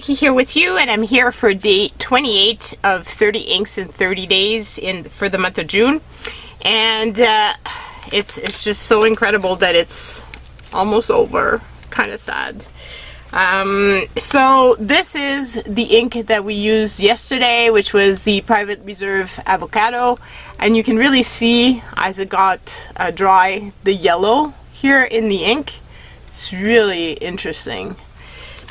Vicky here with you, and I'm here for day 28 of 30 inks in 30 days for the month of June. And it's just so incredible that it's almost over. Kind of sad. So this is the ink that we used yesterday, which was the Private Reserve Avocado, and you can really see as it got dry the yellow here in the ink. It's really interesting.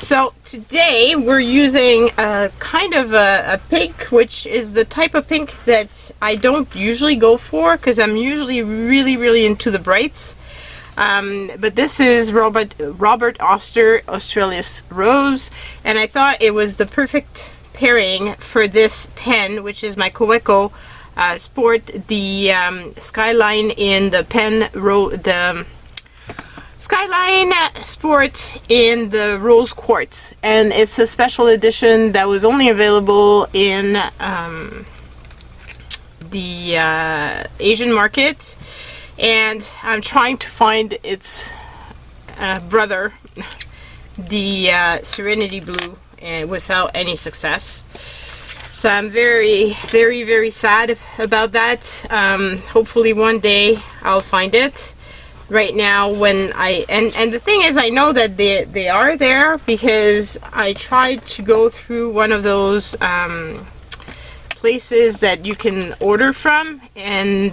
So today we're using a kind of a pink, which is the type of pink that I don't usually go for because I'm usually really into the brights. But this is Robert Oster Australis Rose, and I thought it was the perfect pairing for this pen, which is my Kaweco Sport, the Skyline in the pen Skyline Sport in the Rose Quartz, and it's a special edition that was only available in the Asian market, and I'm trying to find its brother, the Serenity Blue, and without any success. So I'm very sad about that. Hopefully one day I'll find it. Right now, when and the thing is, I know that they are there because I tried to go through one of those places that you can order from and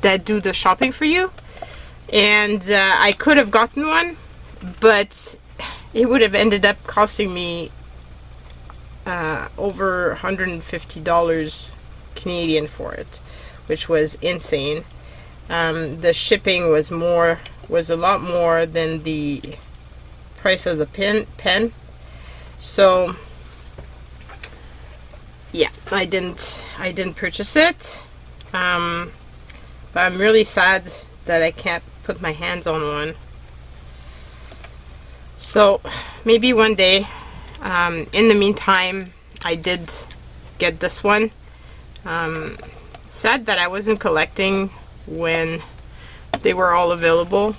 that do the shopping for you, and I could have gotten one, but it would have ended up costing me over $150 Canadian for it, which was insane. The shipping was a lot more than the price of the pen. So yeah, I didn't purchase it. But I'm really sad that I can't put my hands on one. So maybe one day. In the meantime, I did get this one. Sad that I wasn't collecting when they were all available,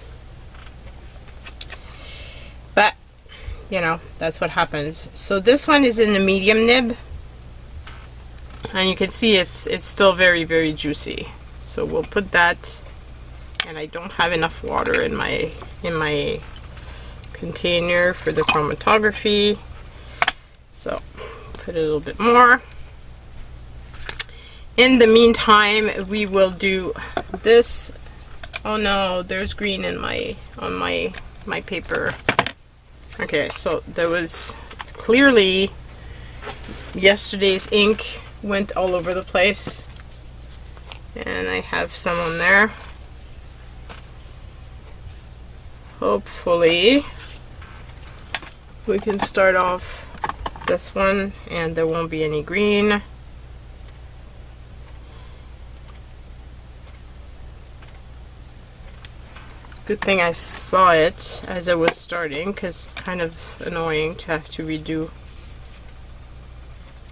but you know, that's what happens. So this one is in the medium nib, and you can see it's still very juicy. So we'll put that, and I don't have enough water in my container for the chromatography, so put a little bit more. In the meantime, we will do this. Oh no, there's green in on my paper. Okay, so there was clearly yesterday's ink went all over the place, and I have some on there. Hopefully we can start off this one and there won't be any green. Good thing I saw it as I was starting, because it's kind of annoying to have to redo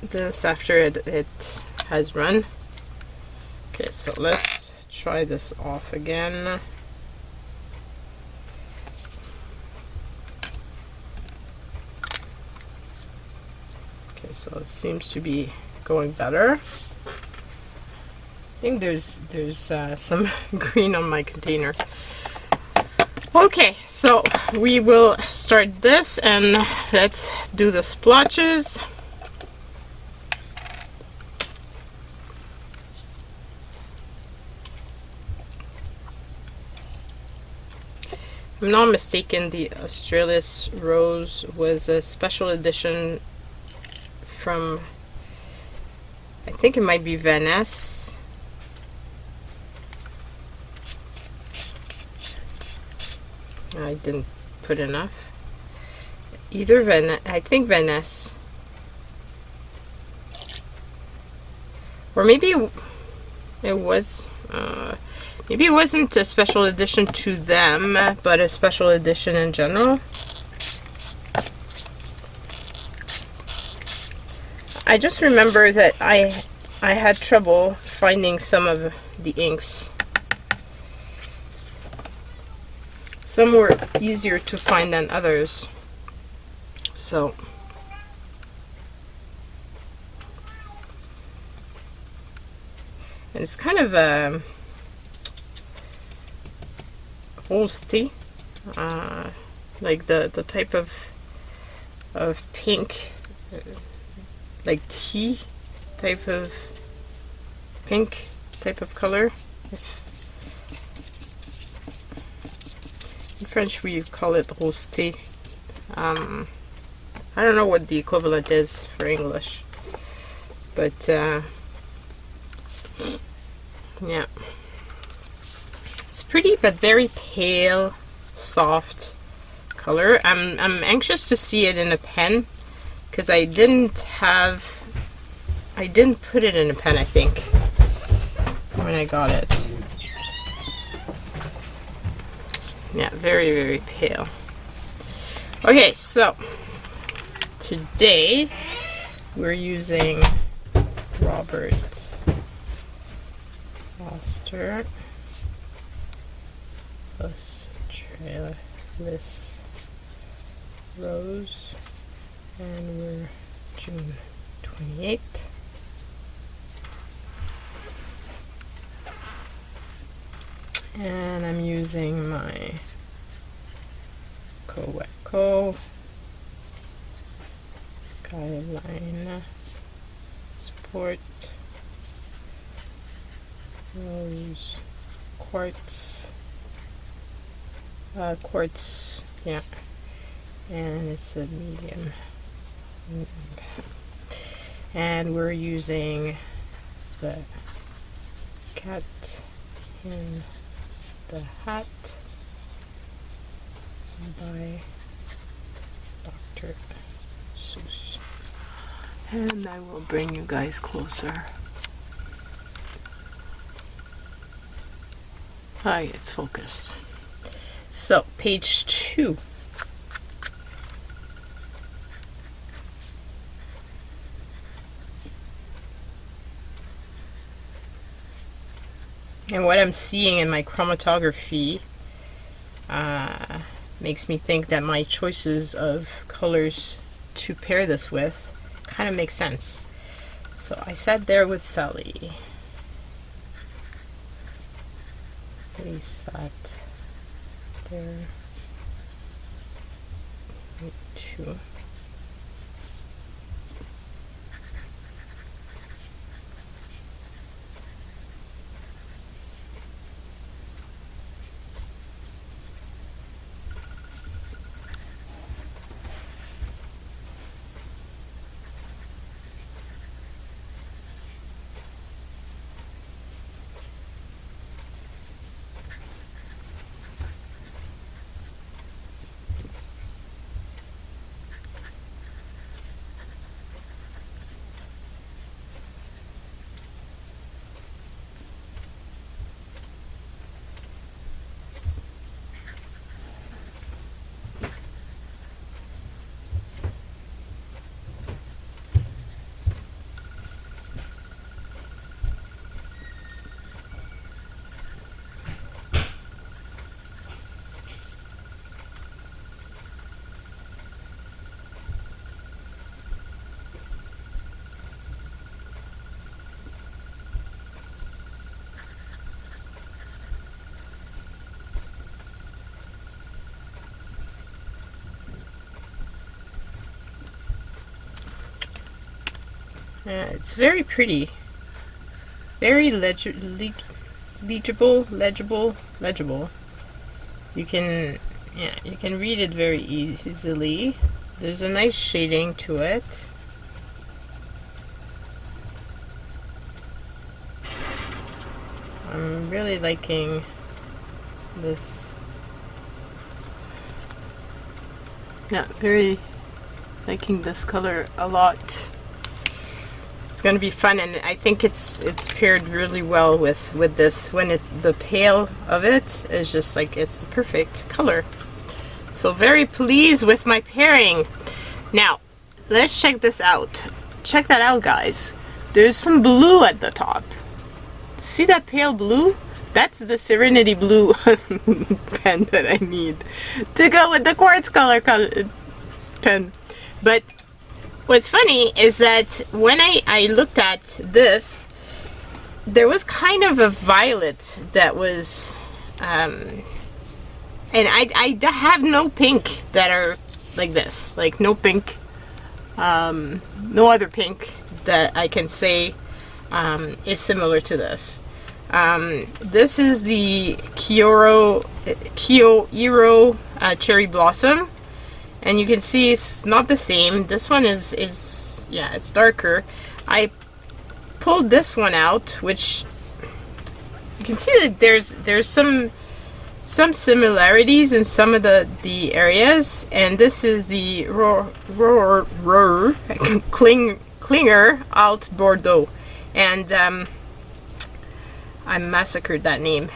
this after it has run. Okay, so let's try this off again. Okay, so it seems to be going better. I think there's some green on my container. Okay, so we will start this, and let's do the splotches. If I'm not mistaken, the Australis Rose was a special edition from, I think it might be Venice. I didn't put enough. Either I think Venice, or maybe it was. Maybe it wasn't a special edition to them, but a special edition in general. I just remember that I had trouble finding some of the inks. Some were easier to find than others. So and it's kind of a rose tea, like the type of pink, like tea type of pink type of color. In French we call it rose tea. I don't know what the equivalent is for English, but yeah, it's pretty but very pale, soft color. I'm anxious to see it in a pen, because I didn't put it in a pen, I think, when I got it. Yeah, very, very pale. Okay, so today we're using Robert Oster Australis Rose, and we're June 28th. And I'm using my Kaweco Skyline Sport Rose Quartz, yeah, and it's a medium. And we're using the Cat in the Hat by Dr. Seuss. And I will bring you guys closer. Hi, it's focused. So, page 2. And what I'm seeing in my chromatography makes me think that my choices of colors to pair this with kind of make sense. So I sat there with Sally. We sat there with 2. Yeah, it's very pretty, very legible. You can, yeah, you can read it very easily. There's a nice shading to it. I'm really liking this. Yeah, very liking this color a lot. It's going to be fun, and I think it's paired really well with this. When it's the pale of it is just like, it's the perfect color. So very pleased with my pairing. Now let's check this out. Check that out, guys. There's some blue at the top. See that pale blue? That's the Serenity Blue pen that I need to go with the quartz color pen. But what's funny is that when I looked at this, there was kind of a violet that was, and I have no pink that are like this, like no pink, no other pink that I can say is similar to this. This is the Kyoiro Cherry Blossom, and you can see it's not the same. This one is yeah, it's darker. I pulled this one out, which you can see that there's some similarities in some of the areas, and this is the Klinger Alt Bordeaux, and I massacred that name.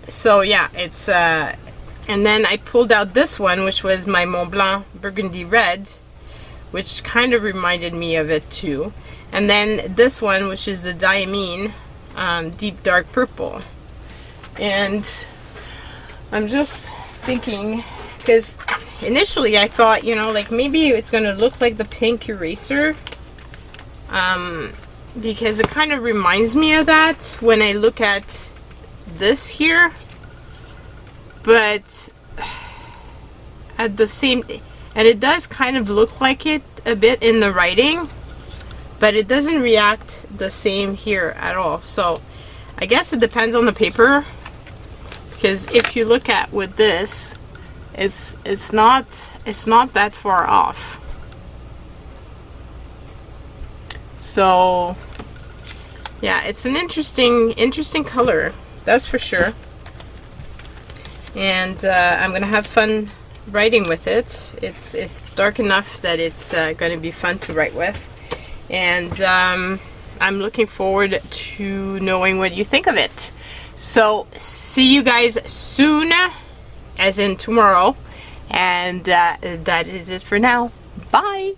So yeah, it's and then I pulled out this one, which was my Mont Blanc Burgundy Red, which kind of reminded me of it too. And then this one, which is the Diamine Deep Dark Purple. And I'm just thinking, because initially I thought, you know, like maybe it's going to look like the pink eraser, because it kind of reminds me of that when I look at this here. But at the same, and it does kind of look like it a bit in the writing, but it doesn't react the same here at all. So I guess it depends on the paper, because if you look at with this, it's not that far off. So yeah, it's an interesting color, that's for sure. And I'm gonna have fun writing with it. It's dark enough that it's going to be fun to write with, and I'm looking forward to knowing what you think of it. So see you guys soon, as in tomorrow, and that is it for now. Bye.